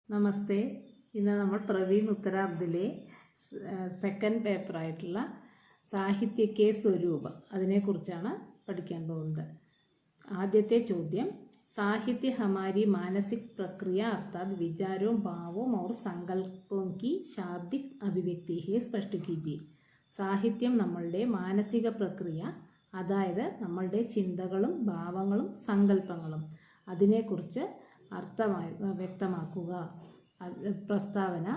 നമസ്തേ. ഇന്ന് നമ്മൾ പ്രവീൺ ഉത്തരാബ്ദിലെ സെക്കൻഡ് പേപ്പറായിട്ടുള്ള സാഹിത്യക്കെ സ്വരൂപം അതിനെക്കുറിച്ചാണ് പഠിക്കാൻ പോകുന്നത്. ആദ്യത്തെ ചോദ്യം, साहित्य हमारी मानसिक प्रक्रिया अर्थात विचारों भावों और संकल्पों की शाब्दिक अभिव्यक्ति है स्पष्ट कीजिए. സാഹിത്യം നമ്മളുടെ മാനസിക പ്രക്രിയ, അതായത് നമ്മളുടെ ചിന്തകളും ഭാവങ്ങളും സങ്കല്പങ്ങളും അതിനെക്കുറിച്ച് വ്യക്തമാക്കുക. പ്രസ്താവന,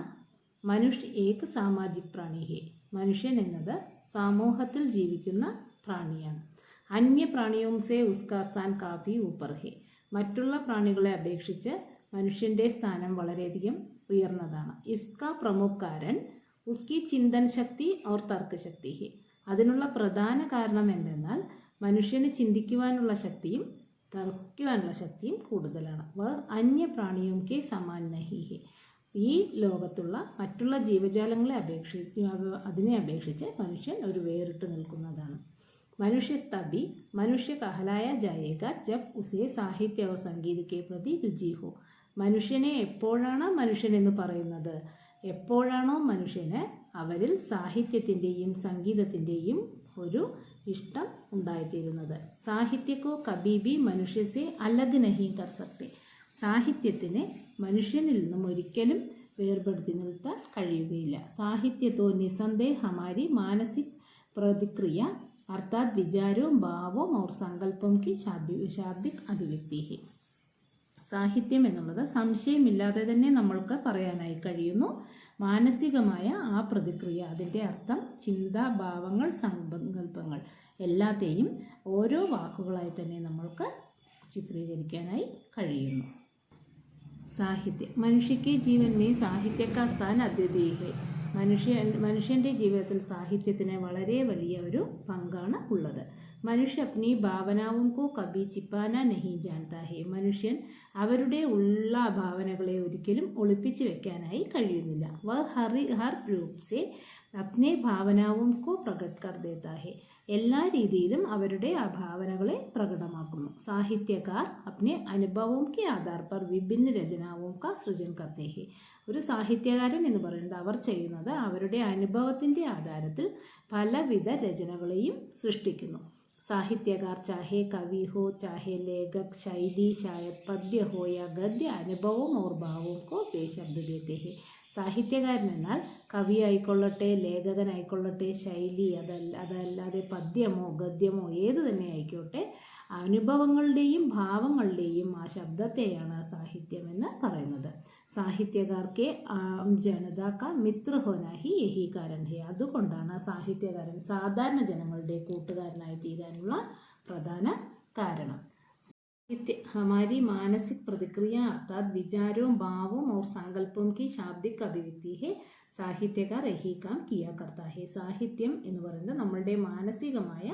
മനുഷ്യ ഏക സാമാജിക് പ്രാണി ഹേ. മനുഷ്യൻ എന്നത് സമൂഹത്തിൽ ജീവിക്കുന്ന പ്രാണിയാണ്. അന്യ പ്രാണിയോം സേ ഉസ്കാ സ്ഥാൻ കാഫി ഊപ്പർ ഹേ. മറ്റുള്ള പ്രാണികളെ അപേക്ഷിച്ച് മനുഷ്യൻ്റെ സ്ഥാനം വളരെയധികം ഉയർന്നതാണ്. ഇസ്കാ പ്രമുഖ കാരൻ ഉസ്കി ചിന്തൻ ശക്തി ഓർ തർക്ക ശക്തി ഹേ. അതിനുള്ള പ്രധാന കാരണം എന്തെന്നാൽ മനുഷ്യന് ചിന്തിക്കുവാനുള്ള ശക്തിയും തർക്കിക്കുവാനുള്ള ശക്തിയും കൂടുതലാണ്. വ അന്യ പ്രാണിയും കെ സമാൻ നഹി ഹേ. ഈ ലോകത്തുള്ള മറ്റുള്ള ജീവജാലങ്ങളെ അപേക്ഷിച്ച് മനുഷ്യൻ ഒരു വേറിട്ട് നിൽക്കുന്നതാണ്. मनुष्य तभी मनुष्य कहलाया जाएगा जब उसे साहित्य और संगीत के प्रति रुचि हो. മനുഷ്യനെ എപ്പോഴാണ് മനുഷ്യൻ എന്ന് പറയുന്നത്? എപ്പോഴാണോ മനുഷ്യന് അവരിൽ സാഹിത്യത്തിൻ്റെയും സംഗീതത്തിൻ്റെയും ഒരു ഇഷ്ടം ഉണ്ടായിത്തീരുന്നത്. സാഹിത്യക്കോ കബി ബി മനുഷ്യസെ അലഗ് നഹി കർ സക്തെ. സാഹിത്യത്തിനെ മനുഷ്യനിൽ നിന്നും ഒരിക്കലും വേർപെടുത്തി നിർത്താൻ കഴിയുകയില്ല. സാഹിത്യത്തോ നിസന്ദേഹ ഹമാരി മാനസിക് പ്രതിക്രിയ അർത്ഥാത് വിചാരവും ഭാവവും ഓർ സങ്കല്പം കി ശാബ്ദിക് അഭിവ്യക്തി ഹേ. സാഹിത്യം എന്നുള്ളത് സംശയമില്ലാതെ തന്നെ നമ്മൾക്ക് പറയാനായി കഴിയുന്നു. മാനസികമായ ആ പ്രതിക്രിയ, അതിൻ്റെ അർത്ഥം ചിന്ത, ഭാവങ്ങൾ, സങ്കല്പങ്ങൾ എല്ലാത്തെയും ഓരോ വാക്കുകളായി തന്നെ നമ്മൾക്ക് ചിത്രീകരിക്കാനായി കഴിയുന്നു. സാഹിത്യ മനുഷ്യക്ക് ജീവൻ മേ സാഹിത്യ കാ സ്ഥാൻ അദ്വിതീയ ഹേ. മനുഷ്യൻ്റെ ജീവിതത്തിൽ സാഹിത്യത്തിന് വളരെ വലിയ ഒരു പങ്കാണ് ഉള്ളത്. മനുഷ്യ അപ്നി ഭാവനാവും കോ കബി ചിപ്പാന നഹി ജാൻതാ ഹേ. മനുഷ്യൻ അവരുടെ ഉള്ള ഭാവനകളെ ഒരിക്കലും ഒളിപ്പിച്ചു വെക്കാനായി കഴിയുന്നില്ല. വ ഹർ രൂപ് സെ അപ്നെ ഭാവനാവും കോ പ്രകട് കർ ദേതാ ഹേ. എല്ലാ രീതിയിലും അവരുടെ ആ ഭാവനകളെ പ്രകടമാക്കുന്നു. സാഹിത്യകാർ അപ്നെ അനുഭവവും കെ ആധാർ പർ വിഭിന്ന രചനാവും കാ സൃജൻ കർത്തേ ഹേ. ഒരു സാഹിത്യകാരൻ എന്ന് പറയുന്നത് അവർ ചെയ്യുന്നത് അവരുടെ അനുഭവത്തിൻ്റെ ആധാരത്തിൽ പലവിധ രചനകളെയും സൃഷ്ടിക്കുന്നു. സാഹിത്യകാർ ചാഹെ കവി ഹോ ചാഹെ ലേഖക് ശൈലി ശായത് പദ്യ ഹോ യാ ഗദ്യ അനുഭവവും ഓർ ഭാവവും കോ പേശബ്ദ ദേത്തെ ഹേ. സാഹിത്യകാരൻ എന്നാൽ കവിയായിക്കൊള്ളട്ടെ, ലേഖകനായിക്കൊള്ളട്ടെ, ശൈലി അതല്ലാതെ പദ്യമോ ഗദ്യമോ ഏത് തന്നെ ആയിക്കോട്ടെ, അനുഭവങ്ങളുടെയും ഭാവങ്ങളുടെയും ആ ശബ്ദത്തെയാണ് സാഹിത്യമെന്ന് പറയുന്നത്. സാഹിത്യകാർക്ക് ജനത കാ മിത്ര ഹോനാ ഹി യഹി കാരൺ ഹേ. അതുകൊണ്ടാണ് സാഹിത്യകാരൻ സാധാരണ ജനങ്ങളുടെ കൂട്ടുകാരനായി തീരാനുള്ള പ്രധാന കാരണം. साहित्य हमारी मानसिक प्रतिक्रिया अर्थात विचारों भावों और संकल्पों की शाब्दिक अभिव्यक्ति है. സാഹിത്യകാർ യഹി കാം കിയാ കർത്താ ഹേ. സാഹിത്യം എന്ന് പറയുന്നത് നമ്മളുടെ മാനസികമായ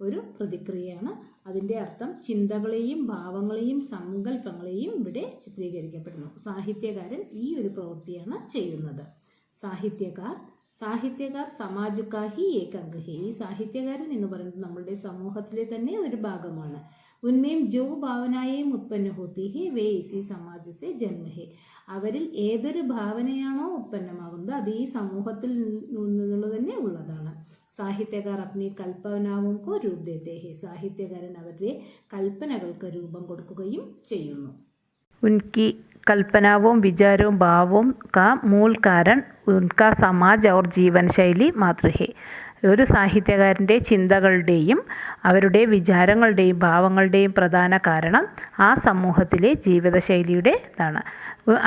ഒരു പ്രതിക്രിയയാണ്. അതിൻ്റെ അർത്ഥം ചിന്തകളെയും ഭാവങ്ങളെയും സങ്കല്പങ്ങളെയും ഇവിടെ ചിത്രീകരിക്കപ്പെടുന്നു. സാഹിത്യകാരൻ ഈ ഒരു പ്രവൃത്തിയാണ് ചെയ്യുന്നത്. സാഹിത്യകാർ സമാജ് കാ ഹി ഏക് അംഗ് ഹേ. ഈ സാഹിത്യകാരൻ എന്ന് പറയുന്നത് നമ്മളുടെ സമൂഹത്തിലെ തന്നെ ഒരു ഭാഗമാണ്. ഉന്മേം ജോ ഭാവനായേം ഉത്പന്ന ഹോത്തി ഹേ വേ ഇസി സമാജ് സെ ജന്മ ഹേ. അവരിൽ ഏതൊരു ഭാവനയാണോ ഉത്പന്നമാകുന്നത് അത് ഈ സമൂഹത്തിൽ നിന്നുള്ള തന്നെ ഉള്ളതാണ്. സാഹിത്യകാർ അപ്നി കൽപ്പനാവും കോ രൂപ ദേത്തെ ഹേ. സാഹിത്യകാരൻ അവരുടെ കൽപ്പനകൾക്ക് രൂപം കൊടുക്കുകയും ചെയ്യുന്നു. ഉൻകി കൽപ്പനാവും വിചാരവും ഭാവവും കാ മൂൽ കാരൺ ഉൻകാ സമാജ് ഔർ ജീവൻ ശൈലി മാതൃ ഹേ. ഒരു സാഹിത്യകാരൻ്റെ ചിന്തകളുടെയും അവരുടെ വിചാരങ്ങളുടെയും ഭാവങ്ങളുടെയും പ്രധാന കാരണം ആ സമൂഹത്തിലെ ജീവിതശൈലിയുടേതാണ്.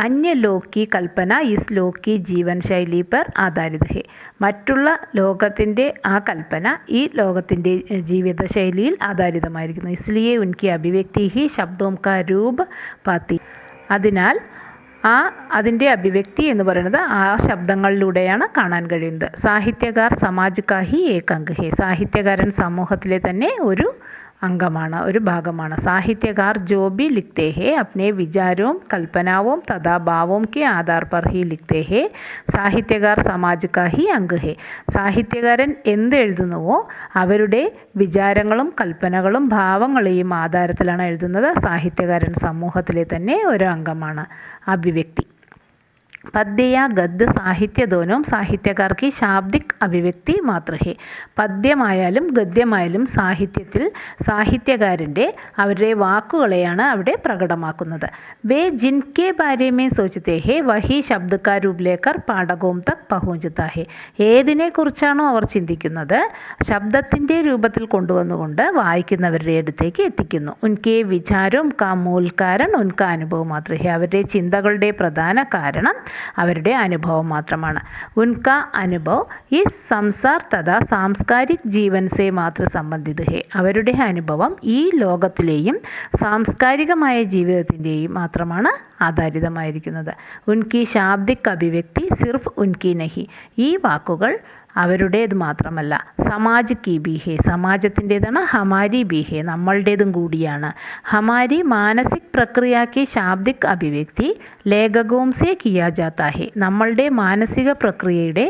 അന്യ ലോക് കി കൽപ്പന ഇസ് ലോക് കി ജീവൻ ശൈലി പർ ആധാരിത് ഹേ. മറ്റുള്ള ലോകത്തിൻ്റെ ആ കൽപ്പന ഈ ലോകത്തിൻ്റെ ജീവിതശൈലിയിൽ ആധാരിതമായിരിക്കുന്നു. ഇസ്ലിയെ ഉൻകി അഭിവ്യക്തി ഹി ശബ്ദോം കാ രൂപ് പാത്തി. അതിനാൽ അതിൻ്റെ അഭിവ്യക്തി എന്ന് പറയുന്നത് ആ ശബ്ദങ്ങളിലൂടെയാണ് കാണാൻ കഴിയുന്നത്. സാഹിത്യകാർ സമാജ് കാ ഹി ഏക് അംഗ് ഹേ. സാഹിത്യകാരൻ സമൂഹത്തിലെ തന്നെ ഒരു അംഗമാണ്, ഒരു ഭാഗമാണ്. സാഹിത്യകാർ ജോ ബി ലിഖ്തേ ഹേ അപ്നെ വിചാരവും കൽപ്പനാവും തഥാ ഭാവവും കെ ആധാർ പർ ഹി ലിഖ്തേ ഹേ. സാഹിത്യകാർ സമാജ് കാ ഹി അംഗ് ഹേ. സാഹിത്യകാരൻ എന്ത് എഴുതുന്നുവോ അവരുടെ വിചാരങ്ങളും കൽപ്പനകളും ഭാവങ്ങളെയും ആധാരത്തിലാണ് എഴുതുന്നത്. സാഹിത്യകാരൻ സമൂഹത്തിലെ തന്നെ ഒരു അംഗമാണ്. അഭിവ്യക്തി पद्य या गद्य साहित्य दोनों साहित्यकार की शाब्दिक अभिव्यक्ति मात्र है. പദ്യമായാലും ഗദ്യമായാലും സാഹിത്യത്തിൽ സാഹിത്യകാരൻ്റെ അവരുടെ വാക്കുകളെയാണ് അവിടെ പ്രകടമാക്കുന്നത്. വേ ജിൻകെ ബാരെ മേ സോച്ചത്തെ ഹേ വഹി ശബ്ദ കാ രൂപ് ലേക്കർ പാഠകോം തക് പഹുഞ്ചതാ ഹേ. ഏതിനെക്കുറിച്ചാണോ അവർ ചിന്തിക്കുന്നത് ശബ്ദത്തിൻ്റെ രൂപത്തിൽ കൊണ്ടുവന്നുകൊണ്ട് വായിക്കുന്നവരുടെ അടുത്തേക്ക് എത്തിക്കുന്നു. ഉൻകെ വിചാരോം കാ മൂൽ കാരൺ ഉൻകാ അനുഭവം മാത്ര ഹേ. അവരുടെ ചിന്തകളുടെ പ്രധാന കാരണം അവരുടെ അനുഭവം മാത്രമാണ്. ഉൻക അനുഭവ് ഈ സംസാർ തഥാ സാംസ്കാരിക് ജീവൻ സേ മാത്ര സംബന്ധിത് ഹേ. അവരുടെ അനുഭവം ഈ ലോകത്തിലെയും സാംസ്കാരികമായ ജീവിതത്തിൻ്റെയും മാത്രമാണ് ആധാരിതമായിരിക്കുന്നത്. ഉൻകി ശാബ്ദിക് അഭിവ്യക്തി സിർഫ് ഉൻകി നഹി. ഈ വാക്കുകൾ അവരുടേത് മാത്രമല്ല സമാജ് കി ബി ഹേ. സമാജത്തിൻ്റേതാണ്. ഹമാരി ബി ഹേ. നമ്മളുടേതും കൂടിയാണ്. ഹമാരി മാനസിക് പ്രക്രിയയ്ക്ക് ശാബ്ദിക് അഭിവ്യക്തി ലേഖകവും സേ കിയാ ജാത്താ ഹേ. നമ്മളുടെ മാനസിക പ്രക്രിയയുടെ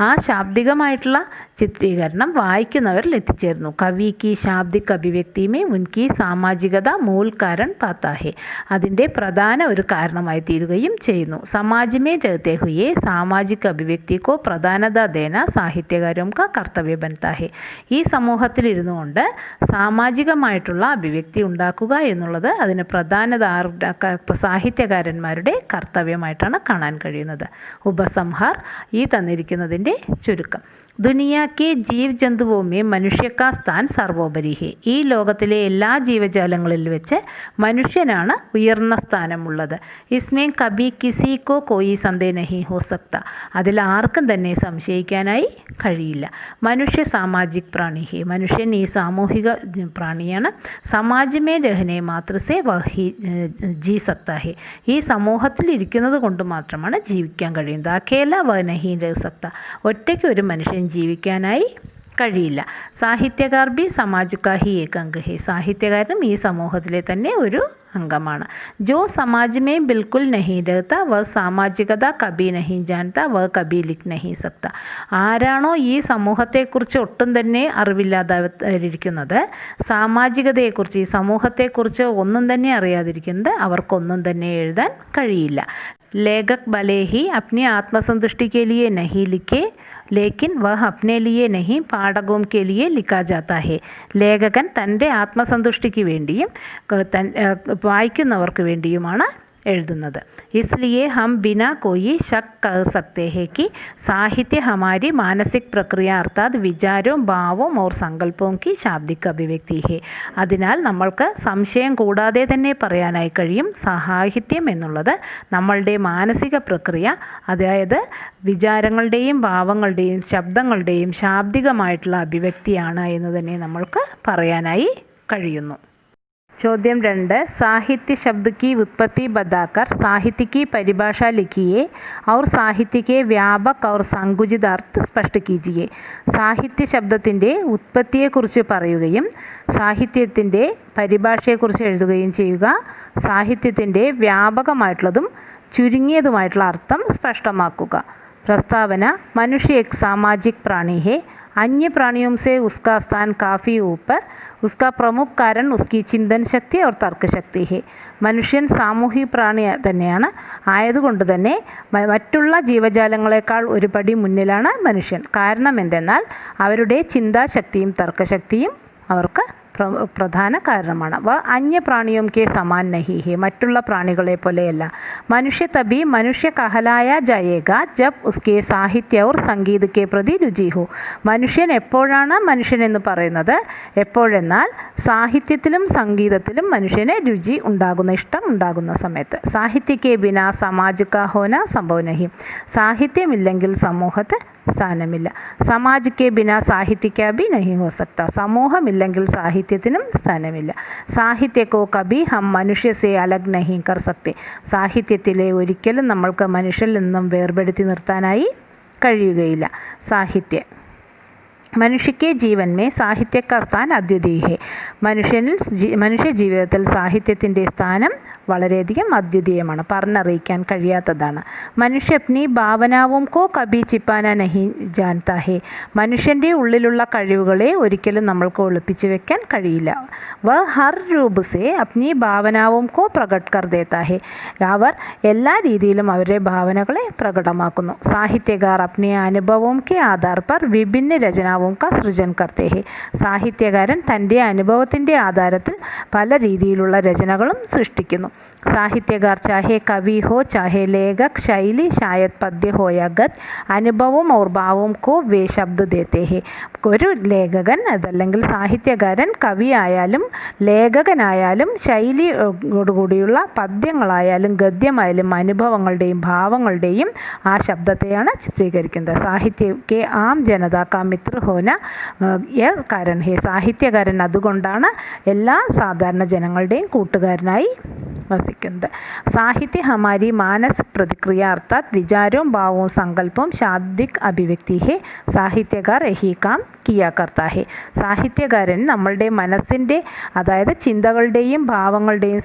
ആ ശാബ്ദികമായിട്ടുള്ള ചിത്രീകരണം വായിക്കുന്നവരിൽ എത്തിച്ചേർന്നു. കവി കി ശാബ്ദിക് അഭിവ്യക്തിമേ ഉൻകി സാമാജികത മൂൽ കാരൺ പാത്താ ഹേ. അതിൻ്റെ പ്രധാന ഒരു കാരണമായി തീരുകയും ചെയ്യുന്നു. സമാജമേ രഹത്തെ ഹുയെ സാമാജിക് അഭിവ്യക്തിക്കോ പ്രധാനത ദേന സാഹിത്യകാരും കാ കർത്തവ്യ ബനത്താ ഹേ. ഈ സമൂഹത്തിൽ ഇരുന്നു കൊണ്ട് സാമാജികമായിട്ടുള്ള അഭിവ്യക്തി ഉണ്ടാക്കുക എന്നുള്ളത് അതിന് പ്രധാനത സാഹിത്യകാരന്മാരുടെ കർത്തവ്യമായിട്ടാണ് കാണാൻ കഴിയുന്നത്. ഉപസംഹാർ ഈ തന്നിരിക്കുന്നതിൻ്റെ ചുരുക്കം. ദുനിയ കെ ജീവ് ജന്തുവോമേ മനുഷ്യ കാ സ്ഥാൻ സർവോപരി ഹേ. ഈ ലോകത്തിലെ എല്ലാ ജീവജാലങ്ങളിൽ വെച്ച് മനുഷ്യനാണ് ഉയർന്ന സ്ഥാനമുള്ളത്. ഇസ്മേ കബി കിസി കോ കോയി സന്ദേഹ നഹി ഹോ സക്ത. അതിൽ ആർക്കും തന്നെ സംശയിക്കാനായി കഴിയില്ല. മനുഷ്യ സാമാജിക് പ്രാണി ഹേ. മനുഷ്യൻ ഈ സാമൂഹിക പ്രാണിയാണ്. സമാജമേ രഹനെ മാത്രസേ വഹി ജീ സക്ത ഹേ. ഈ സമൂഹത്തിൽ ഇരിക്കുന്നത് കൊണ്ട് മാത്രമാണ് ജീവിക്കാൻ കഴിയുന്നത്. അഖേല വ നഹി രഹ സക്ത. ഒറ്റയ്ക്ക് ഒരു മനുഷ്യൻ ജീവിക്കാനായി കഴിയില്ല. സാഹിത്യകാർ ബി സമാജ് കാ ഹി ഏക് അംഗ് ഹേ. സാഹിത്യകാരനും ഈ സമൂഹത്തിലെ തന്നെ ഒരു അംഗമാണ്. ജോ സമാജ് മേ ബിൽക്കുൽ നഹി രഹത്ത വ സാമാജികത കബി നഹി ജാൻത വ കബി ലിഖ് നഹി സക്ത. ആരാണോ ഈ സമൂഹത്തെക്കുറിച്ച് ഒട്ടും തന്നെ അറിവില്ലാതിരിക്കുന്നത് സാമാജികതയെക്കുറിച്ച് ഈ സമൂഹത്തെക്കുറിച്ച് ഒന്നും തന്നെ അറിയാതിരിക്കുന്നത് അവർക്കൊന്നും തന്നെ എഴുതാൻ കഴിയില്ല. ലേഖക് ഭലേ ഹി അപ്നി ആത്മസന്തുഷ്ടി കെ ലിയെ നഹി ലിഖേ ലേക്കിൻ വഹ് അപ്നെ ലിയെ നഹി പാഠകോം കെ ലിയെ ലിഖാ ജാത്താ ഹേ. ലേഖകൻ തൻ്റെ ആത്മസന്തുഷ്ടിക്ക് വേണ്ടിയും വായിക്കുന്നവർക്ക് വേണ്ടിയുമാണ് എഴുതുന്നത്. इसलिए हम बिना कोई शक कह सकते हैं कि साहित्य हमारी मानसिक प्रक्रिया अर्थात विचारों भावों और संकल्पों की शाब्दिक अभिव्यक्ति है. അതിനാൽ നമ്മൾക്ക് സംശയം കൂടാതെ തന്നെ പറയാനായി കഴിയും സാഹിത്യം എന്നുള്ളത് നമ്മളുടെ മാനസിക പ്രക്രിയ അതായത് വിചാരങ്ങളുടെയും ഭാവങ്ങളുടെയും ശബ്ദങ്ങളുടെയും ശാബ്ദികമായിട്ടുള്ള അഭിവ്യക്തിയാണ് എന്ന് തന്നെ നമ്മൾക്ക് പറയാനായി കഴിയുന്നു. ചോദ്യം 2. साहित्य शब्द की उत्पत्ति बताकर साहित्य की परिभाषा लिखिए और साहित्य के व्यापक और संकुचित अर्थ स्पष्ट कीजिए. സാഹിത്യ ശബ്ദത്തിൻ്റെ ഉത്പത്തിയെക്കുറിച്ച് പറയുകയും സാഹിത്യത്തിൻ്റെ പരിഭാഷയെക്കുറിച്ച് എഴുതുകയും ചെയ്യുക. സാഹിത്യത്തിൻ്റെ വ്യാപകമായിട്ടുള്ളതും ചുരുങ്ങിയതുമായിട്ടുള്ള അർത്ഥം സ്പഷ്ടമാക്കുക. പ്രസ്താവന മനുഷ്യ एक सामाजिक प्राणी है. अन्य प्राणियों से उसका स्थान काफ़ी ऊपर. उसका प्रमुख कारण उसकी चिंतन शक्ति और तर्क शक्ति है. മനുഷ്യൻ സാമൂഹിക പ്രാണി തന്നെയാണ്. ആയതുകൊണ്ട് തന്നെ മറ്റുള്ള ജീവജാലങ്ങളെക്കാൾ ഒരു പടി മുന്നിലാണ് മനുഷ്യൻ. കാരണം എന്തെന്നാൽ അവരുടെ ചിന്താശക്തിയും തർക്കശക്തിയും അവർക്ക് പ്രധാന കാരണമാണ്. വ അന്യ പ്രാണിയും കെ സമാൻ നഹി ഹേ. മറ്റുള്ള പ്രാണികളെ പോലെയല്ല. മനുഷ്യ തബി മനുഷ്യ കഹലായ ജയേഗ ജബ് ഉസ്കെ സാഹിത്യ और സംഗീത് കെ പ്രതി രുചി ഹോ. മനുഷ്യൻ എപ്പോഴാണ് മനുഷ്യൻ എന്ന് പറയുന്നത് എപ്പോഴെന്നാൽ സാഹിത്യത്തിലും സംഗീതത്തിലും മനുഷ്യന് രുചി ഉണ്ടാകുന്ന ഇഷ്ടം ഉണ്ടാകുന്ന സമയത്ത്. സാഹിത്യ കെ ബിനാ സമാജ് കാ ഹോന സംഭവ നഹി. സാഹിത്യമില്ലെങ്കിൽ സമൂഹത്ത് സ്ഥാനമില്ല. സമാജ് കെ ബിനാ സാഹിത്യ കാ ബി നഹി ഹോ സക്ത. സമൂഹമില്ലെങ്കിൽ സാഹിത്യത്തിനും സ്ഥാനമില്ല. സാഹിത്യക്കോ കബി ഹം മനുഷ്യ സേ അലഗ് നഹി കർ സക്തെ. സാഹിത്യത്തിലെ ഒരിക്കലും നമ്മൾക്ക് മനുഷ്യരിൽ നിന്നും വേർപെടുത്തി നിർത്താനായി കഴിയുകയില്ല. സാഹിത്യ മനുഷ്യ के जीवन में साहित्य का स्थान अद्वितीय है. മനുഷ്യ ജീവിതത്തിൽ സാഹിത്യത്തിൻ്റെ സ്ഥാനം വളരെയധികം അദ്വിതീയമാണ്, പറഞ്ഞറിയിക്കാൻ കഴിയാത്തതാണ്. മനുഷ്യ അപ്നി ഭാവനാവും കോ കബി ചിപ്പാന നഹി ജാൻതാ ഹേ. മനുഷ്യൻ്റെ ഉള്ളിലുള്ള കഴിവുകളെ ഒരിക്കലും നമ്മൾക്ക് ഒളിപ്പിച്ചു വെക്കാൻ കഴിയില്ല. വ ഹർ രൂപ് സേ അപ്നി ഭാവനാവും കോ പ്രകട് കർ ദേത്താ ഹേ. അവർ എല്ലാ രീതിയിലും അവരുടെ ഭാവനകളെ പ്രകടമാക്കുന്നു. സാഹിത്യകാർ അപ്നെ അനുഭവവും കെ ആധാർ പർ വിഭിന്ന രചനാവും കാ സൃജൻ കർത്തേ ഹേ. സാഹിത്യകാരൻ തൻ്റെ അനുഭവത്തിൻ്റെ ആധാരത്തിൽ പല രീതിയിലുള്ള രചനകളും സൃഷ്ടിക്കുന്നു. സാഹിത്യകാർ ചാഹെ കവി ഹോ ചാഹെ ലേഖക് ശൈലി ശായത് പദ്യ ഹോ യാ ഗദ്യ അനുഭവം ഔർ ഭാവവും കോ വേ ശബ്ദ ദേത്തേ ഹേ. ഒരു ലേഖകൻ അതല്ലെങ്കിൽ സാഹിത്യകാരൻ കവിയായാലും ലേഖകനായാലും ശൈലിയോടുകൂടിയുള്ള പദ്യങ്ങളായാലും ഗദ്യമായാലും അനുഭവങ്ങളുടെയും ഭാവങ്ങളുടെയും ആ ശബ്ദത്തെയാണ് ചിത്രീകരിക്കുന്നത്. സാഹിത്യ കെ ആം ജനത കാ മിത്ര ഹോന യ കാരൺ ഹേ. സാഹിത്യകാരൻ അതുകൊണ്ടാണ് എല്ലാ സാധാരണ ജനങ്ങളുടെയും കൂട്ടുകാരനായി വസിക്കുന്നത്. സാഹിത്യ ഹമാരി മാനസിക പ്രതിക്രിയ അർത്ഥാത് വിചാരവും ഭാവവും സങ്കല്പവും ശാബ്ദിക് അഭിവ്യക്തി ഹേ. സാഹിത്യകാർ യഹി കാം കിയാ കർത്താ ഹേ. സാഹിത്യകാരൻ നമ്മളുടെ മനസ്സിൻ്റെ അതായത് ചിന്തകളുടെയും ഭാവങ്ങളുടെയും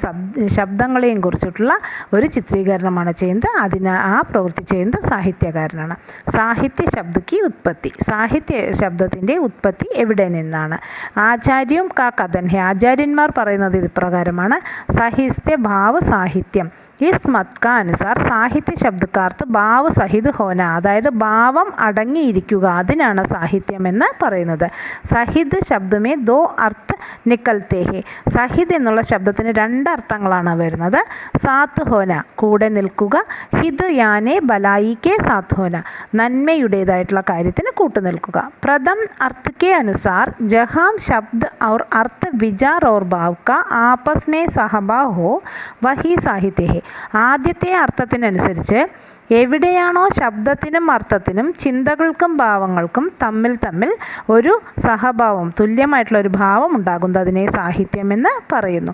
ശബ്ദങ്ങളെയും കുറിച്ചിട്ടുള്ള ഒരു ചിത്രീകരണമാണ് ചെയ്യുന്നത്. ആ പ്രവൃത്തി ചെയ്യുന്നത് സാഹിത്യകാരനാണ്. സാഹിത്യ ശബ്ദക്ക് ഉത്പത്തി. സാഹിത്യ ശബ്ദത്തിൻ്റെ ഉത്പത്തി എവിടെ നിന്നാണ്? ആചാര്യം കാ കഥൻ ഹേ. ആചാര്യന്മാർ പറയുന്നത് ഇപ്രകാരമാണ്. സാഹിത്യ ഭാവ സാഹിത്യം ഇസ് മത് കാ അനുസാർ സാഹിത്യ ശബ്ദക്കാർത്ത് ഭാവ സഹിത് ഹോന. അതായത് ഭാവം അടങ്ങിയിരിക്കുക, അതിനാണ് സാഹിത്യം എന്ന് പറയുന്നത്. സഹിത് ശബ്ദമേ ദോ അർത്ഥ നിക്കൽത്തേ ഹേ. സഹിത് എന്നുള്ള ശബ്ദത്തിന് രണ്ട് അർത്ഥങ്ങളാണ് വരുന്നത്. സാത്ത് ഹോന കൂടെ നിൽക്കുക, ഹിത് യാനെ ബലായി കെ സാത്ത് ഹോന നന്മയുടേതായിട്ടുള്ള കാര്യത്തിന് കൂട്ടു നിൽക്കുക. പ്രഥം അർത്ഥ के अनुसार जहाँ शब्द और अर्थ विचार और भाव का आपस में सहभाव हो वही साहित्य है. ആദ്യത്തെ അർത്ഥത്തിനനുസരിച്ച് എവിടെയാണോ ശബ്ദത്തിനും അർത്ഥത്തിനും ചിന്തകൾക്കും ഭാവങ്ങൾക്കും തമ്മിൽ ഒരു സഹഭാവം തുല്യമായിട്ടുള്ള ഒരു ഭാവം ഉണ്ടാകുന്നത് അതിനെ സാഹിത്യമെന്ന് പറയുന്നു.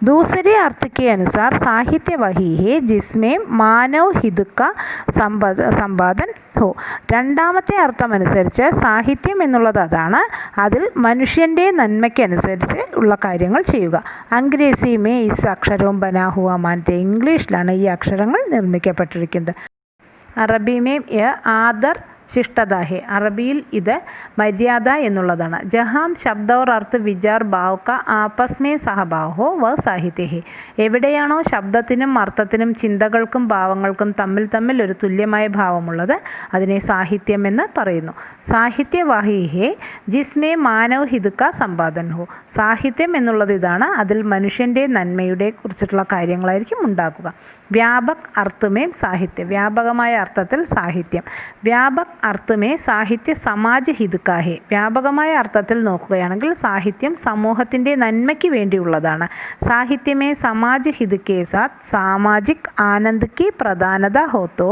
दूसरे अर्थ के अनुसार साहित्य वही है जिसमें मानव हित का संपादन हो. രണ്ടാമത്തെ അർത്ഥമനുസരിച്ച് സാഹിത്യം എന്നുള്ളത് അതാണ്, അതിൽ മനുഷ്യൻ്റെ നന്മയ്ക്കനുസരിച്ച് ഉള്ള കാര്യങ്ങൾ ചെയ്യുക. അംഗ്രേസി മേ ഇസ് അക്ഷരവും ബനാ ഹുവ മാനത്തെ. ഇംഗ്ലീഷിലാണ് ഈ അക്ഷരങ്ങൾ നിർമ്മിക്കപ്പെട്ടിരിക്കുന്നത്. അറബി മേ ആദർ ശിഷ്ടത ഹേ. അറബിയിൽ ഇത് മര്യാദ എന്നുള്ളതാണ്. ജഹാം ശബ്ദ ഓർ അർത്ഥ വിചാർ ഭാവ് കാ ആപസ് മേ സഹഭാവ് ഹോ വ സാഹിത്യ ഹേ. എവിടെയാണോ ശബ്ദത്തിനും അർത്ഥത്തിനും ചിന്തകൾക്കും ഭാവങ്ങൾക്കും തമ്മിൽ ഒരു തുല്യമായ ഭാവമുള്ളത് അതിനെ സാഹിത്യം എന്ന് പറയുന്നു. സാഹിത്യ വഹി ഹേ ജിസ്മേ മാനവ് ഹിത് കാ സമ്പാദൻ ഹോ. സാഹിത്യം എന്നുള്ളത് ഇതാണ്, അതിൽ മനുഷ്യൻ്റെ നന്മയുടെ കുറിച്ചിട്ടുള്ള കാര്യങ്ങളായിരിക്കും ഉണ്ടാക്കുക. വ്യാപക് അർത്ഥമേ സാഹിത്യം. വ്യാപകമായ അർത്ഥത്തിൽ സാഹിത്യം. വ്യാപക് അർത്ഥമേ സാഹിത്യ സമാജ് ഹിത് കാ ഹേ. വ്യാപകമായ അർത്ഥത്തിൽ നോക്കുകയാണെങ്കിൽ സാഹിത്യം സമൂഹത്തിൻ്റെ നന്മയ്ക്ക് വേണ്ടിയുള്ളതാണ്. സാഹിത്യമേ സമാജ് ഹിത് കെ സാത്ത് സാമാജിക് ആനന്ദ് की പ്രധാനത ഹോ തോ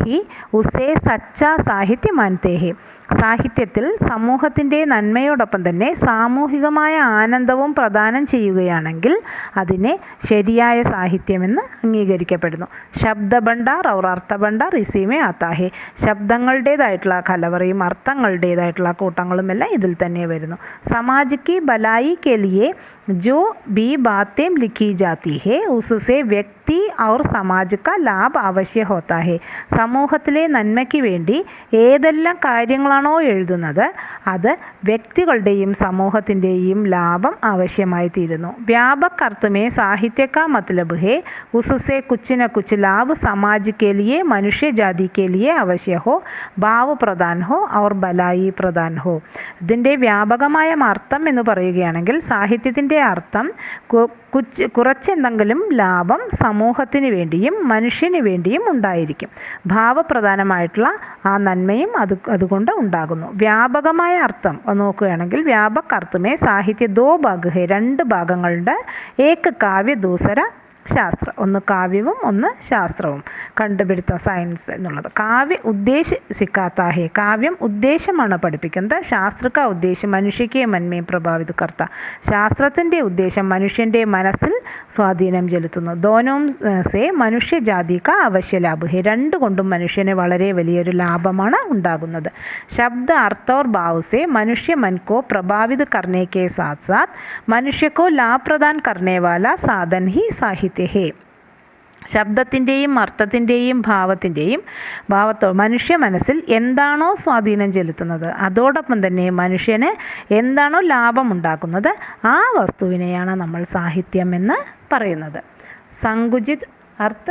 ഹി ഉസേ സച്ചാ സാഹിത്യ മാനത്തെ ഹേ. സാഹിത്യത്തിൽ സമൂഹത്തിൻ്റെ നന്മയോടൊപ്പം തന്നെ സാമൂഹികമായ ആനന്ദവും പ്രദാനം ചെയ്യുകയാണെങ്കിൽ അതിനെ ശരിയായ സാഹിത്യമെന്ന് അംഗീകരിക്കപ്പെടുന്നു. ശബ്ദഭണ്ഡാർ ഔർ അർത്ഥഭണ്ഡാർ ഇസിമേ ആത്താ ഹേ. ശബ്ദങ്ങളുടേതായിട്ടുള്ള കലവറയും അർത്ഥങ്ങളുടേതായിട്ടുള്ള കൂട്ടങ്ങളും എല്ലാം ഇതിൽ തന്നെ വരുന്നു. സമാജിക്ക് ബലായി കെ ലിയെ जो भी बातें लिखी जाती है उससे व्यक्ति और समाज का लाभ अवश्य होता है. സമൂഹത്തിലെ നന്മയ്ക്ക് വേണ്ടി ഏതെല്ലാം കാര്യങ്ങളാണോ എഴുതുന്നത് അത് വ്യക്തികളുടെയും സമൂഹത്തിൻ്റെയും ലാഭം ആവശ്യമായി തീരുന്നു. വ്യാപക് അർത്ഥമേ സാഹിത്യ കാ മത്ലബ് ഹേ उससे कुछ न कुछ लाभ समाज के लिए मनुष्य जाति के लिए अवश्य हो भाव प्रदान हो और भलाई प्रदान हो. ഇതിൻ്റെ വ്യാപകമായ അർത്ഥം എന്ന് പറയുകയാണെങ്കിൽ സാഹിത്യത്തിൻ്റെ അർത്ഥം കുറച്ചെന്തെങ്കിലും ലാഭം സമൂഹത്തിന് വേണ്ടിയും മനുഷ്യന് വേണ്ടിയും ഉണ്ടായിരിക്കും. ഭാവപ്രധാനമായിട്ടുള്ള ആ നന്മയും അതുകൊണ്ട് ഉണ്ടാകുന്നു. വ്യാപകമായ അർത്ഥം നോക്കുകയാണെങ്കിൽ വ്യാപക് അർത്ഥമേ സാഹിത്യ ദോ ഭാഗ് ഹേ. രണ്ട് ഭാഗങ്ങളുണ്ട്. ഏക് കാവ്യ ദൂസര ശാസ്ത്ര. ഒന്ന് കാവ്യവും ഒന്ന് ശാസ്ത്രവും. കണ്ടുപിടുത്ത സയൻസ് എന്നുള്ളത്. കാവ്യ ഉദ്ദേശ സിക്കാത്ത ഹേ. കാവ്യം ഉദ്ദേശമാണ് പഠിപ്പിക്കുന്നത്. ശാസ്ത്ര കാ ഉദ്ദേശം മനുഷ്യക്ക് മന്മയും പ്രഭാവിത കർത്ത. ശാസ്ത്രത്തിൻ്റെ ഉദ്ദേശം മനുഷ്യൻ്റെ മനസ്സിൽ സ്വാധീനം ചെലുത്തുന്നു. ദോനോം സേ മനുഷ്യ ജാതി കാ അവശ്യ ലാഭ് ഹേ. രണ്ടുകൊണ്ടും മനുഷ്യന് വളരെ വലിയൊരു ലാഭമാണ് ഉണ്ടാകുന്നത്. ശബ്ദ अर्थ और भाव से मनुष्य मन को प्रभावित करने के साथ साथ मनुष्य को लाभ प्रदान करने वाला साधन ही साहित्य है. ശബ്ദത്തിൻ്റെയും അർത്ഥത്തിൻ്റെയും മനുഷ്യ മനസ്സിൽ എന്താണോ സ്വാധീനം ചെലുത്തുന്നത്, അതോടൊപ്പം തന്നെ മനുഷ്യന് എന്താണോ ലാഭമുണ്ടാക്കുന്നത്, ആ വസ്തുവിനെയാണ് നമ്മൾ സാഹിത്യം എന്ന് പറയുന്നത്. സങ്കുചിത് അർത്ഥ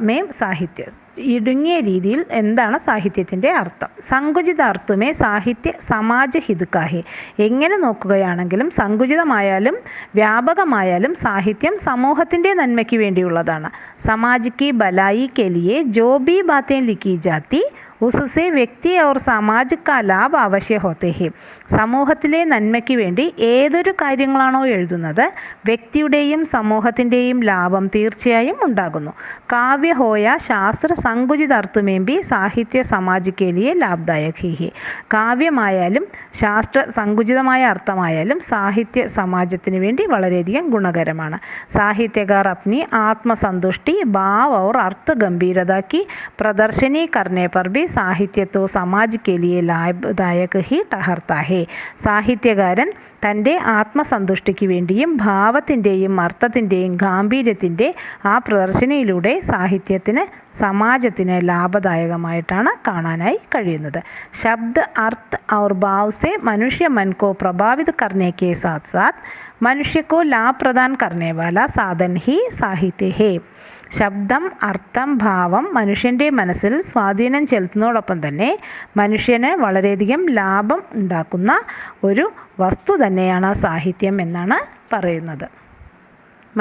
മേം സാഹിത്യ, ഇടുങ്ങിയ രീതിയിൽ എന്താണ് സാഹിത്യത്തിൻ്റെ അർത്ഥം? സങ്കുചിത അർത്ഥമേ സാഹിത്യ സമാജ ഹിതുക്കാഹെ. എങ്ങനെ നോക്കുകയാണെങ്കിലും സങ്കുചിതമായാലും വ്യാപകമായാലും സാഹിത്യം സമൂഹത്തിൻ്റെ നന്മയ്ക്ക് വേണ്ടിയുള്ളതാണ്. സമാജ് കി ഭलाई के लिए जो भी बातें लिखी जाती उससे വ്യക്തി और സമാജ് കാ ലാഭ അവശ്യ ഹോത്തെ ഹെ. സമൂഹത്തിലെ നന്മയ്ക്ക് വേണ്ടി ഏതൊരു കാര്യങ്ങളാണോ എഴുതുന്നത്, വ്യക്തിയുടെയും സമൂഹത്തിൻ്റെയും ലാഭം തീർച്ചയായും ഉണ്ടാകുന്നു. കാവ്യ ഹോയ ശാസ്ത്ര സങ്കുചിത അർത്ഥമേമ്പി സാഹിത്യ സമാജ് കെ ലിയെ ലാഭദായക് ഹി. കാവ്യമായാലും ശാസ്ത്ര സങ്കുചിതമായ അർത്ഥമായാലും സാഹിത്യ സമാജത്തിന് വേണ്ടി വളരെയധികം ഗുണകരമാണ്. സാഹിത്യകാർ അപ്നി ആത്മസന്തുഷ്ടി ഭാव और अर्थ गंभीरता की प्रदर्शनी करने पर भी സാഹിത്യ तो समाज के लिए लाभदायक ही ठहरता है. സാഹിത്യകാരൻ തൻ്റെ ആത്മസന്തുഷ്ടിക്ക് വേണ്ടിയും ഭാവത്തിൻ്റെയും അർത്ഥത്തിൻ്റെയും ഗാംഭീര്യത്തിൻ്റെ ആ പ്രദർശനയിലൂടെ സാഹിത്യത്തിന് സമാജത്തിന് ലാഭദായകമായിട്ടാണ് കാണാനായി കഴിയുന്നത്. ശബ്ദ अर्थ और भाव से मनुष्य मन को प्रभावित करने के साथ साथ मनुष्य को लाभ प्रदान करने वाला साधन ही साहित्य है. ശബ്ദം, അർത്ഥം, ഭാവം മനുഷ്യൻ്റെ മനസ്സിൽ സ്വാധീനം ചെലുത്തുന്നതോടൊപ്പം തന്നെ മനുഷ്യന് വളരെയധികം ലാഭം ഉണ്ടാക്കുന്ന ഒരു വസ്തു തന്നെയാണ് സാഹിത്യം എന്നാണ് പറയുന്നത്.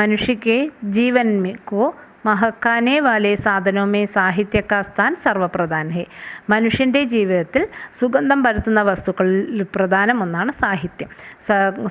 മനുഷ്യക്ക് ജീവൻ കോ മഹക്കാനെ വാലെ സാധനോ മേ സാഹിത്യ കാ സ്ഥാൻ സർവപ്രധാൻ ഹെ. മനുഷ്യൻ്റെ ജീവിതത്തിൽ സുഗന്ധം പരത്തുന്ന വസ്തുക്കളിൽ പ്രധാനം ഒന്നാണ് സാഹിത്യം.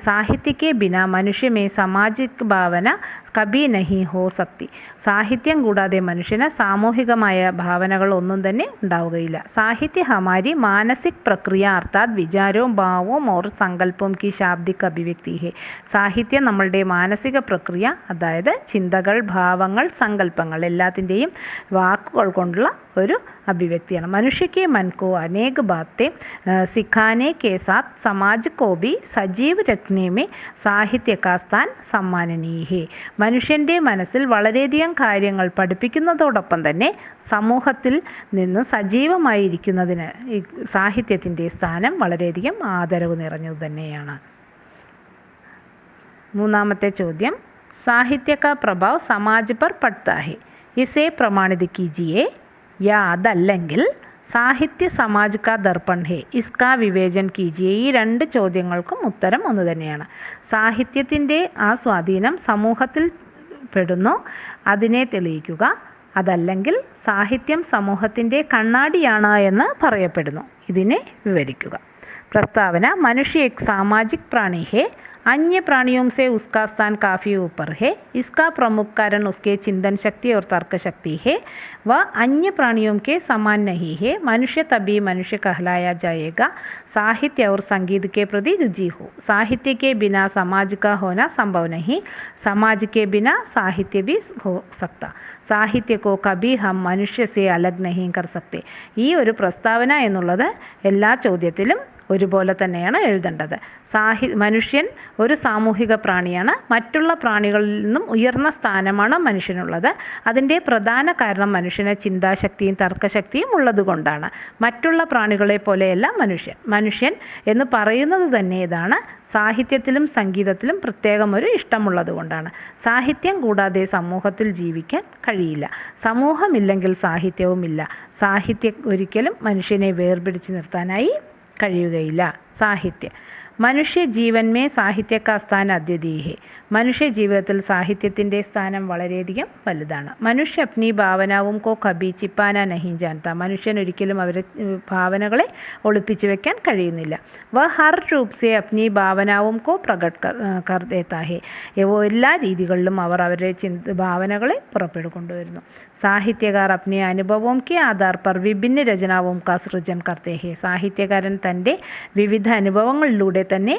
സാഹിത്യക്ക് ബിന മനുഷ്യമേ സാമാജിക് ഭാവന കബി നഹി ഹോ സക്തി. സാഹിത്യം കൂടാതെ മനുഷ്യന് സാമൂഹികമായ ഭാവനകൾ ഒന്നും തന്നെ ഉണ്ടാവുകയില്ല. സാഹിത്യ ഹമാരി മാനസിക് പ്രക്രിയ അർത്ഥാത് വിചാരവും ഭാവവും ഓർ സങ്കല്പവും കി ശാബ്ദിക് അഭിവ്യക്തി ഹെ. സാഹിത്യം നമ്മളുടെ മാനസിക പ്രക്രിയ, അതായത് ചിന്തകൾ, ഭാവങ്ങൾ, സങ്കല്പങ്ങൾ എല്ലാത്തിൻ്റെയും വാക്കുകൾ കൊണ്ടുള്ള ഒരു अभिव्यक्तियां. मनुष्य के मन को अनेक बातें सिखाने के साथ समाज को भी सजीव रखने में സാഹിത്യ का स्थान सम्माननीय है. മനുഷ്യൻ്റെ മനസ്സിൽ വളരെയധികം കാര്യങ്ങൾ പഠിപ്പിക്കുന്നതോടൊപ്പം തന്നെ സമൂഹത്തിൽ നിന്ന് സജീവമായിരിക്കുന്നതിന് സാഹിത്യത്തിൻ്റെ സ്ഥാനം വളരെയധികം ആദരവ് നിറഞ്ഞത് തന്നെയാണ്. മൂന്നാമത്തെ ചോദ്യം, സാഹിത്യ का प्रभाव समाज पर पड़ता है, इसे प्रमाणित कीजिए. या അതല്ലെങ്കിൽ സാഹിത്യ സമാജ് കാ ദർപ്പൺ ഹെ, ഇസ്കാ വിവേചൻ കീജിയെ. ഈ രണ്ട് ചോദ്യങ്ങൾക്കും ഉത്തരം ഒന്ന് തന്നെയാണ്. സാഹിത്യത്തിൻ്റെ ആ സ്വാധീനം സമൂഹത്തിൽ പെടുന്നു, അതിനെ തെളിയിക്കുക. അതല്ലെങ്കിൽ സാഹിത്യം സമൂഹത്തിൻ്റെ കണ്ണാടിയാണ് എന്ന് പറയപ്പെടുന്നു, ഇതിനെ വിവരിക്കുക. പ്രസ്താവന, മനുഷ്യ एक सामाजिक प्राणी है, अन्य प्राणियों से उसका स्थान काफ़ी ऊपर है. इसका प्रमुख कारण उसके चिंतन शक्ति और तर्क शक्ति है. वह अन्य प्राणियों के समान नहीं है. मनुष्य तभी मनुष्य कहलाया जाएगा साहित्य और संगीत के प्रति रुचि हो. साहित्य के बिना समाज का होना संभव नहीं. समाज के बिना साहित्य भी हो सकता. സാഹിത്യ को कभी हम मनुष्य से अलग नहीं कर सकते. ഈ ഒരു പ്രസ്താവന എന്നുള്ളത് എല്ലാ ചോദ്യത്തിലും ഒരുപോലെ തന്നെയാണ് എഴുതേണ്ടത്. മനുഷ്യൻ ഒരു സാമൂഹിക പ്രാണിയാണ്. മറ്റുള്ള പ്രാണികളിൽ നിന്നും ഉയർന്ന സ്ഥാനമാണ് മനുഷ്യനുള്ളത്. അതിൻ്റെ പ്രധാന കാരണം മനുഷ്യന് ചിന്താശക്തിയും തർക്കശക്തിയും ഉള്ളതുകൊണ്ടാണ്. മറ്റുള്ള പ്രാണികളെ പോലെയല്ല മനുഷ്യൻ എന്ന് പറയുന്നത് തന്നെ ഇതാണ്. സാഹിത്യത്തിലും സംഗീതത്തിലും പ്രത്യേകം ഒരു ഇഷ്ടമുള്ളത് കൊണ്ടാണ്. സാഹിത്യം കൂടാതെ സമൂഹത്തിൽ ജീവിക്കാൻ കഴിയില്ല. സമൂഹമില്ലെങ്കിൽ സാഹിത്യവുമില്ല. സാഹിത്യം ഒരിക്കലും മനുഷ്യനെ വേർപിടിച്ച് നിർത്താനായി കഴിയുകയില്ല. സാഹിത്യ മനുഷ്യ ജീവൻ മേ സാഹിത്യ കാ സ്ഥാൻ അദ്വിതീയ ഹെ. മനുഷ്യ ജീവിതത്തിൽ സാഹിത്യത്തിൻ്റെ സ്ഥാനം വളരെയധികം വലുതാണ്. മനുഷ്യ അപ്നി ഭാവനാവും കോ കബി ചിപ്പാന നഹി ജാൻത. മനുഷ്യൻ ഒരിക്കലും അവരെ ഭാവനകളെ ഒളിപ്പിച്ചു വെക്കാൻ കഴിയുന്നില്ല. വ ഹർ രൂപ് സെ അപ്നി ഭാവനാവും കോ പ്രകട് കർ ദേത്താ ഹെ. എല്ലാ രീതികളിലും അവർ അവരുടെ ഭാവനകളെ പുറപ്പെടുകൊണ്ടുവരുന്നു. സാഹിത്യകാർ അപ്നെ അനുഭവവും കെ ആധാർ പർ വിഭിന്ന രചനാവും കാ സൃജൻ കർത്തേ ഹെ. സാഹിത്യകാരൻ തൻ്റെ വിവിധ അനുഭവങ്ങളിലൂടെ തന്നെ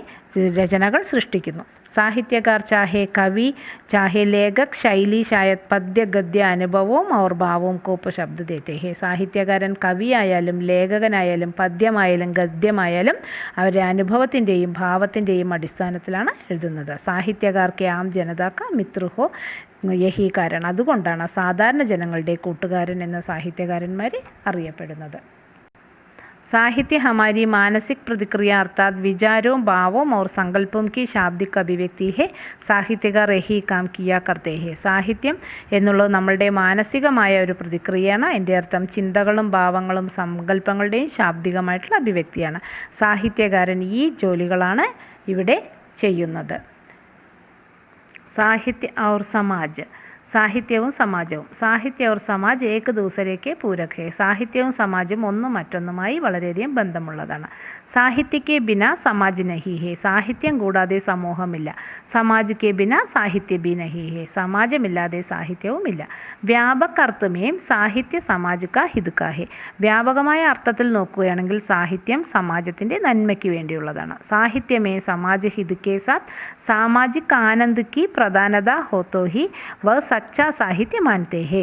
രചനകൾ സൃഷ്ടിക്കുന്നു. साहित्यकार चाहे कवि चाहे लेखक शैली शायद पद्य गद्य അനുഭവവും और ഭാവവും को उपशब्द देते हैं. സാഹിത്യകാരൻ കവിയായാലും ലേഖകനായാലും പദ്യമായാലും ഗദ്യമായാലും അവരുടെ അനുഭവത്തിൻ്റെയും ഭാവത്തിൻ്റെയും അടിസ്ഥാനത്തിലാണ് എഴുതുന്നത്. സാഹിത്യകാർക്ക് ആം ജനതാക്ക മിത്രഹോ യഹി കാരണം. അതുകൊണ്ടാണ് സാധാരണ ജനങ്ങളുടെ കൂട്ടുകാരൻ എന്ന സാഹിത്യകാരന്മാർ അറിയപ്പെടുന്നത്. साहित्य हमारी मानसिक प्रतिक्रिया अर्थात विचारों भावों और संकल्पों की शाब्दिक अभिव्यक्ति है. സാഹിത്യകാർ യഹി കാം കിയാ കർത്തേ ഹെ. സാഹിത്യം എന്നുള്ളത് നമ്മളുടെ മാനസികമായ ഒരു പ്രതിക്രിയയാണ്. എൻ്റെ അർത്ഥം ചിന്തകളും ഭാവങ്ങളും സങ്കല്പങ്ങളുടെയും ശാബ്ദികമായിട്ടുള്ള അഭിവ്യക്തിയാണ്. സാഹിത്യകാരൻ ഈ ജോലികളാണ് ഇവിടെ ചെയ്യുന്നത്. സാഹിത്യ ഔർ സമാജ്. സാഹിത്യവും സമാജവും. സാഹിത്യ और സമാജ് ഏക ദൂസരേക്ക് പൂരക് ഹെ. സാഹിത്യവും സമാജും ഒന്നും മറ്റൊന്നുമായി വളരെയധികം ബന്ധമുള്ളതാണ്. സാഹിത്യക്ക് ബിന സമാജ് നഹി ഹെ. സാഹിത്യം കൂടാതെ സമൂഹമില്ല. സമാജ് കെ ബിന സാഹിത്യ ബി നഹി ഹെ. സമാജമില്ലാതെ സാഹിത്യവുമില്ല. വ്യാപക അർത്ഥമേം സാഹിത്യ സമാജ് കാ ഹിത് കാ ഹെ. വ്യാപകമായ അർത്ഥത്തിൽ നോക്കുകയാണെങ്കിൽ സാഹിത്യം സമാജത്തിൻ്റെ നന്മയ്ക്ക് വേണ്ടിയുള്ളതാണ്. സാഹിത്യമേ സമാജ് ഹിത് കെ സാത്ത് സാമാജിക് ആനന്ദ് की പ്രധാനത ഹോത്തോ ഹി വ സച്ചാ സാഹിത്യ മാനത്തെ ഹെ.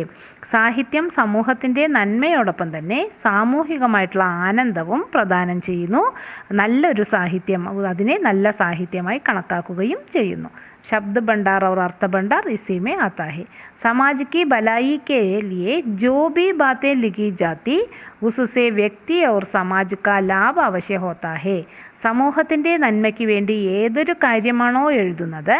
സാഹിത്യം സമൂഹത്തിൻ്റെ നന്മയോടൊപ്പം തന്നെ സാമൂഹികമായിട്ടുള്ള ആനന്ദവും പ്രദാനം ചെയ്യുന്നു. നല്ലൊരു സാഹിത്യം അതിനെ നല്ല സാഹിത്യമായി കണക്കാക്കുകയും ചെയ്യുന്നു. शब्द भंडार और अर्थ भंडार इसी में आता है. समाज की भलाई के लिए जो भी बातें लिखी जाती उससे व्यक्ति और समाज का लाभ अवश्य होता है. സമൂഹത്തിൻ്റെ നന്മയ്ക്ക് വേണ്ടി ഏതൊരു കാര്യമാണോ എഴുതുന്നത്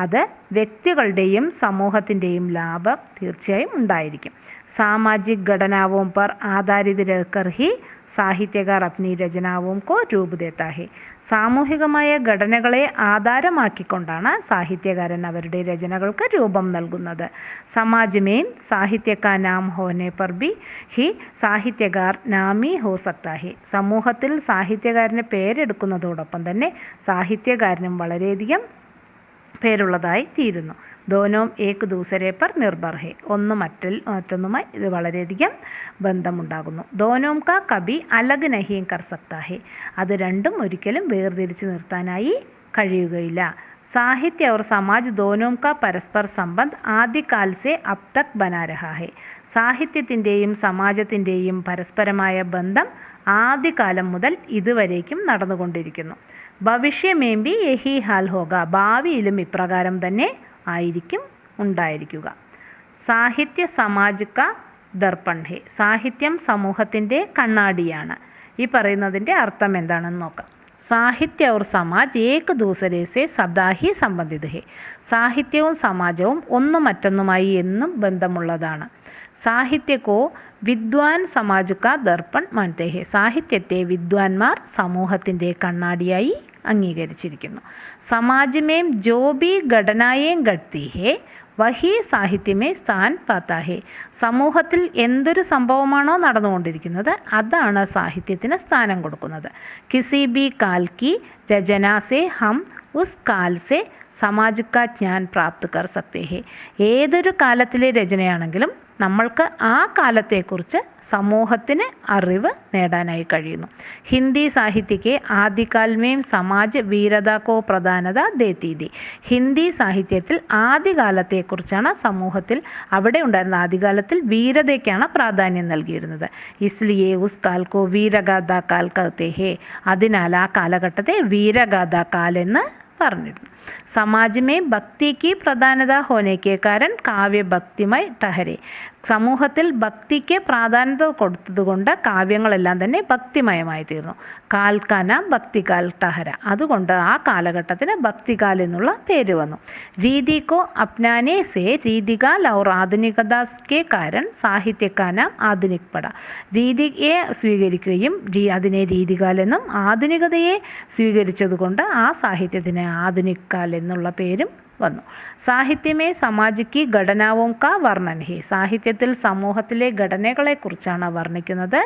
അത് വ്യക്തികളുടെയും സമൂഹത്തിൻ്റെയും ലാഭം തീർച്ചയായും ഉണ്ടായിരിക്കും. സാമാജിക് ഘടനാവോं पर आधारित रहकर ही സാഹിത്യകാർ അപ്നി രചനാവോं को रूप देता है. സാമൂഹികമായ ഘടനകളെ ആധാരമാക്കിക്കൊണ്ടാണ് സാഹിത്യകാരൻ അവരുടെ രചനകൾക്ക് രൂപം നൽകുന്നത്. സമാജ് മേം സാഹിത്യ കാ നാം ഹോനെ പർ ഭി ഹി സാഹിത്യകാർ നാമി ഹോ സക്താ ഹെ. സമൂഹത്തിൽ സാഹിത്യകാരൻ്റെ പേരെടുക്കുന്നതോടൊപ്പം തന്നെ സാഹിത്യകാരനും വളരെയധികം പേരുള്ളതായി തീരുന്നു. ദോനോം ഏക് ദൂസരെ പർ നിർഭർ ഹെ. ഒന്ന് മറ്റൊന്നുമായി ഇത് വളരെയധികം ബന്ധമുണ്ടാകുന്നു. ദോനോം കാ കബി അലഗ് നഹി കർ സക്താ ഹെ. അത് രണ്ടും ഒരിക്കലും വേർതിരിച്ച് നിർത്താനായി കഴിയുകയില്ല. സാഹിത്യ और समाज दोनों का परस्पर संबंध आदिकाल से अब तक बना रहा है. സാഹിത്യത്തിൻ്റെയും സമാജത്തിൻ്റെയും പരസ്പരമായ ബന്ധം ആദ്യകാലം മുതൽ ഇതുവരേക്കും നടന്നുകൊണ്ടിരിക്കുന്നു. ഭവിഷ്യമേം ഭി യഹി ഹാൽ ഹോഗ. ഭാവിയിലും ഇപ്രകാരം തന്നെ ആയിരിക്കും ഉണ്ടായിരിക്കുക. സാഹിത്യ സമാജ് കാ ദർപ്പൺ ഹെ. സാഹിത്യം സമൂഹത്തിൻ്റെ കണ്ണാടിയാണ്. ഈ പറയുന്നതിൻ്റെ അർത്ഥം എന്താണെന്ന് നോക്കാം. സാഹിത്യ और സമാജ് ഏക് ദൂസരെ സെ സദാ ഹി സംബന്ധിത് ഹെ. സാഹിത്യവും സമാജവും ഒന്നും മറ്റൊന്നുമായി എന്നും ബന്ധമുള്ളതാണ്. സാഹിത്യക്കോ വിദ്വാൻ സമാജ് കാ ദർപ്പൺ മാനത്തെ ഹെ. സാഹിത്യത്തെ വിദ്വാൻമാർ സമൂഹത്തിൻ്റെ കണ്ണാടിയായി അംഗീകരിച്ചിരിക്കുന്നു. സമാജ് മേം ജോ ഭി ഘടനായേം ഘടത്തി ഹെ വഹി സാഹിത്യമേ സ്ഥാൻ പാത്താ ഹെ. സമൂഹത്തിൽ എന്തൊരു സംഭവമാണോ നടന്നുകൊണ്ടിരിക്കുന്നത് അതാണ് സാഹിത്യത്തിന് സ്ഥാനം കൊടുക്കുന്നത്. കിസി ഭി കാൽ കി രചന സെ ഹം ഉസ് കാൽ സെ സമാജ് കാ ജ്ഞാൻ പ്രാപ്ത് കർ സക്തേ ഹെ. ഏതൊരു കാലത്തിലെ രചനയാണെങ്കിലും നമ്മൾക്ക് ആ കാലത്തെക്കുറിച്ച് സമൂഹത്തിന് അറിവ് നേടാനായി കഴിയുന്നു. ഹിന്ദി സാഹിത്യക്ക് ആദ്യകാലമേം സമാജ് വീരതക്കോ പ്രധാനത ദേത്തി തി. ഹിന്ദി സാഹിത്യത്തിൽ ആദ്യകാലത്തെക്കുറിച്ചാണ് സമൂഹത്തിൽ അവിടെ ഉണ്ടായിരുന്ന ആദ്യകാലത്തിൽ വീരതയ്ക്കാണ് പ്രാധാന്യം നൽകിയിരുന്നത്. ഇസ്ലിയെ ഉസ് കാൽ കോ വീരഗാഥാ കാൽ കഹത്തെ ഹെ. അതിനാൽ ആ കാലഘട്ടത്തെ വീരഗാഥാ കാൽ എന്ന് പറഞ്ഞിരുന്നു. Samaj may ഭക്തിക്ക് പ്രധാനത ഹോനെ K കാരൻ Kavya ഭക്തിമയ് ടഹരെ. സമൂഹത്തിൽ ഭക്തിക്ക് പ്രാധാന്യത കൊടുത്തതുകൊണ്ട് കാവ്യങ്ങളെല്ലാം തന്നെ ഭക്തിമയമായി തീർന്നു. കാൽക്കാന ഭക്തികാൽ ടഹര. അതുകൊണ്ട് ആ കാലഘട്ടത്തിന് ഭക്തികാൽ എന്നുള്ള പേര് വന്നു. രീതിക്കോ അപ്നാനെ സേ രീതികാൽ ഔർ ആധുനികത കെ കാരൻ സാഹിത്യക്കാന ആധുനിക് പട. രീതിയെ സ്വീകരിക്കുകയും അതിനെ രീതികാൽ എന്നും ആധുനികതയെ സ്വീകരിച്ചതുകൊണ്ട് ആ സാഹിത്യത്തിന് ആധുനിക് കാൽ എന്നുള്ള പേരും വന്നു. സാഹിത്യമേ സമാജിക്ക് ഘടനാവും കാ വർണ്ണൻ ഹെ. സാഹിത്യത്തിൽ സമൂഹത്തിലെ ഘടനകളെക്കുറിച്ചാണ് വർണ്ണിക്കുന്നത്.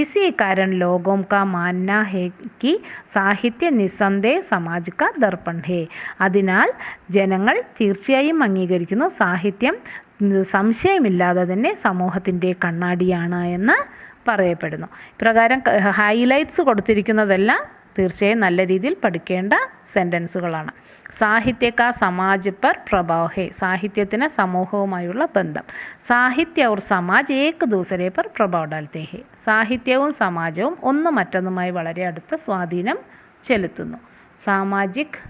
ഇസി കാരൻ ലോകോം കാ മാന്ന ഹെ കി സാഹിത്യ നിസ്സന്ദേഹ സമാജ് കാ ദർപ്പൺ ഹെ. അതിനാൽ ജനങ്ങൾ തീർച്ചയായും അംഗീകരിക്കുന്നു സാഹിത്യം സംശയമില്ലാതെ തന്നെ സമൂഹത്തിൻ്റെ കണ്ണാടിയാണ് എന്ന് പറയപ്പെടുന്നു. ഇപ്രകാരം ഹൈലൈറ്റ്സ് കൊടുത്തിരിക്കുന്നതെല്ലാം തീർച്ചയായും നല്ല രീതിയിൽ പഠിക്കേണ്ട സെൻറ്റൻസുകളാണ്. സാഹിത്യ കാ സമാജ് പർ പ്രഭാവ് ഹേ. സാഹിത്യത്തിന് സമൂഹവുമായുള്ള ബന്ധം. സാഹിത്യ और സമാജ് ഏക് ദൂസരെ പർ പ്രഭാവ് ഡാൽത്തെ ഹേ. സാഹിത്യവും സമാജവും ഒന്ന് മറ്റൊന്നുമായി വളരെ അടുത്ത സ്വാധീനം ചെലുത്തുന്നു. സാമാജിക്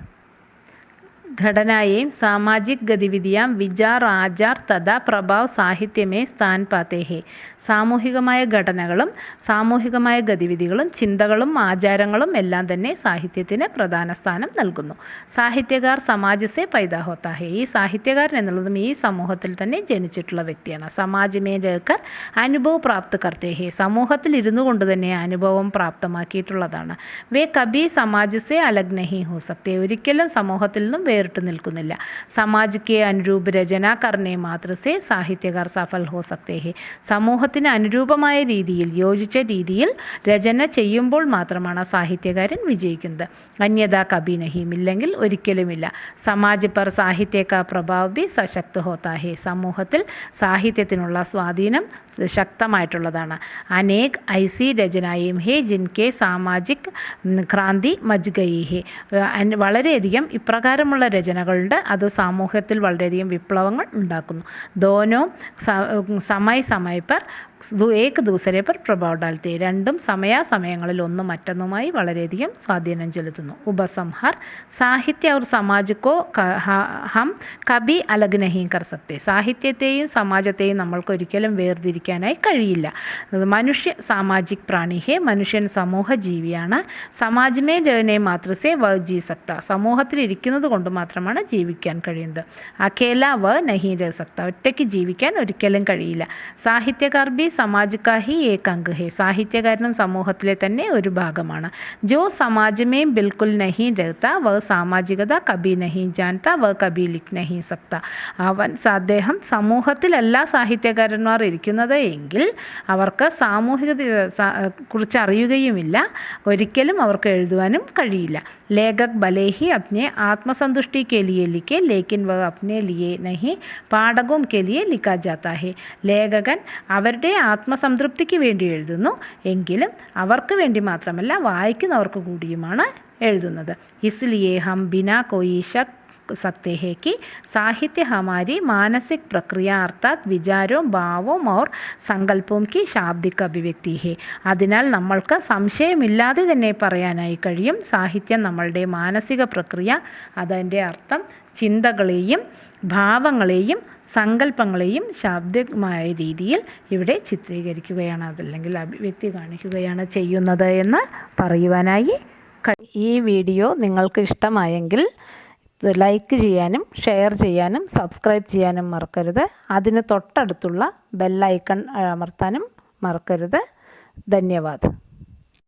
घटनाएं सामाजिक गतिविधियाँ विचार आचार तथा प्रभाव साहित्य में स्थान पाते हैं. സാമൂഹികമായ ഘടനകളും സാമൂഹികമായ ഗതിവിധികളും ചിന്തകളും ആചാരങ്ങളും എല്ലാം തന്നെ സാഹിത്യത്തിന് പ്രധാന സ്ഥാനം നൽകുന്നു. സാഹിത്യകാർ സമാജ് സേ പൈദാ ഹോത്താ ഹേ. ഈ സാഹിത്യകാരൻ എന്നുള്ളതും ഈ സമൂഹത്തിൽ തന്നെ ജനിച്ചിട്ടുള്ള വ്യക്തിയാണ്. സമാജ് മേ രഹ്കർ അനുഭവ് പ്രാപ്ത് കർത്തേ ഹേ. സമൂഹത്തിൽ ഇരുന്നു കൊണ്ട് തന്നെ അനുഭവം പ്രാപ്തമാക്കിയിട്ടുള്ളതാണ്. വേ കബി സമാജ് സേ അലഗ് നഹീ ഹോ സക്തേ. ഒരിക്കലും സമൂഹത്തിൽ നിന്നും വേറിട്ട് നിൽക്കുന്നില്ല. സമാജ് കെ അനുരൂപ് രചന കർണേ മാത്ര സേ സാഹിത്യകാർ സഫൽ ഹോ സക്തേ ഹേ. സമൂഹത്തിന് അനുരൂപമായ രീതിയിൽ യോജിച്ച രീതിയിൽ രചന ചെയ്യുമ്പോൾ മാത്രമാണ് സാഹിത്യകാരൻ വിജയിക്കുന്നത്. അന്യതാ കബി നഹീം. ഇല്ലെങ്കിൽ ഒരിക്കലുമില്ല. സമാജ് പർ സാഹിത്യ കാ പ്രഭാവ് ഭി സശക്ത് ഹോത്താ ഹേ. സമൂഹത്തിൽ സാഹിത്യത്തിനുള്ള സ്വാധീനം ശക്തമായിട്ടുള്ളതാണ്. അനേക് ഐസി രചനായും ഹേ ജിൻകെ സാമാജിക് ക്രാന്തി മജ് ഗയി ഹേ. വളരെയധികം ഇപ്രകാരമുള്ള രചനകളുണ്ട്. അത് സാമൂഹ്യത്തിൽ വളരെയധികം വിപ്ലവങ്ങൾ ഉണ്ടാക്കുന്നു. ദോനോ സമയ പർ ഏക് ദൂസരെ പർ പ്രഭാവ് ഡാൽത്തെ. രണ്ടും സമയാസമയങ്ങളിൽ ഒന്ന് മറ്റൊന്നുമായി വളരെയധികം സ്വാധീനം ചെലുത്തുന്നു. ഉപസംഹാർ. സാഹിത്യ और സമാജ് കോ ഹം കബി അലഗ് നഹീ കർ സക്തേ. സാഹിത്യത്തെയും സമാജത്തെയും നമ്മൾക്ക് ഒരിക്കലും വേർതിരിക്കാനായി കഴിയില്ല. മനുഷ്യ സാമാജിക് പ്രാണി ഹേ. മനുഷ്യൻ സമൂഹ ജീവിയാണ്. സമാജ് മേ രഹനെ മാത്ര സേ വ ജീ സക്ത. സമൂഹത്തിൽ ഇരിക്കുന്നത് കൊണ്ട് മാത്രമാണ് ജീവിക്കാൻ കഴിയുന്നത്. അകേല വ നഹീ രഹ സക്ത. ഒറ്റയ്ക്ക് ജീവിക്കാൻ ഒരിക്കലും കഴിയില്ല. സാഹിത്യകാർ ബി സമാജ് കാ ഹി ഏക് അംഗ് ഹേ. സാഹിത്യകാരനും സമൂഹത്തിലെ തന്നെ ഒരു ഭാഗമാണ്. ജോ സമാജ് മേ ബിൽക്കുൽ നഹീ രഹ്ത വ സാമാജികത കബി നഹീ ജാൻത വ കബി ലിഖ് നഹീ സക്ത. അദ്ദേഹം സമൂഹത്തിലല്ല സാഹിത്യകാരന്മാർ ഇരിക്കുന്നത് എങ്കിൽ അവർക്ക് സാമൂഹികത കുറിച്ച് അറിയുകയുമില്ല. ഒരിക്കലും അവർക്ക് എഴുതുവാനും കഴിയില്ല. ലേഖക് ഭലേ ഹി അപ്നെ ആത്മസന്തുഷ്ടി കെ ലിയെ ലിഖെ ലേക്കിൻ വ അപ്നെ ലിയെ നഹി പാഠകോം കെ ലിയെ ലിഖാ ജാത്താ ഹേ. ലേഖകൻ അവരുടെ ആത്മസംതൃപ്തിക്ക് വേണ്ടി എഴുതുന്നു. എങ്കിലും അവർക്ക് വേണ്ടി മാത്രമല്ല വായിക്കുന്നവർക്ക് കൂടിയുമാണ് എഴുതുന്നത്. ഇസ്ലിയെ ഹം ബിനാ കോയി ശക് सकते हैं कि साहित्य हमारी मानसिक प्रक्रिया अर्थात विचारों भावों और സങ്കല്പവും की ശാബ്ദിക അഭിവ്യക്തി ഹേ. അതിനാൽ നമ്മൾക്ക് സംശയമില്ലാതെ തന്നെ പറയാനായി കഴിയും സാഹിത്യം നമ്മളുടെ മാനസിക പ്രക്രിയ, അതിൻ്റെ അർത്ഥം ചിന്തകളെയും ഭാവങ്ങളെയും സങ്കല്പങ്ങളെയും ശാബ്ദികമായ രീതിയിൽ ഇവിടെ ചിത്രീകരിക്കുകയാണ്, അതല്ലെങ്കിൽ അഭിവ്യക്തി കാണിക്കുകയാണ് ചെയ്യുന്നത് എന്ന് പറയുവാനായി. ഈ വീഡിയോ നിങ്ങൾക്ക് ഇഷ്ടമായെങ്കിൽ ലൈക്ക് ചെയ്യാനും ഷെയർ ചെയ്യാനും സബ്സ്ക്രൈബ് ചെയ്യാനും മറക്കരുത്. അതിന് തൊട്ടടുത്തുള്ള ബെൽ ഐക്കൺ അമർത്താനും മറക്കരുത്. ധന്യവാദം.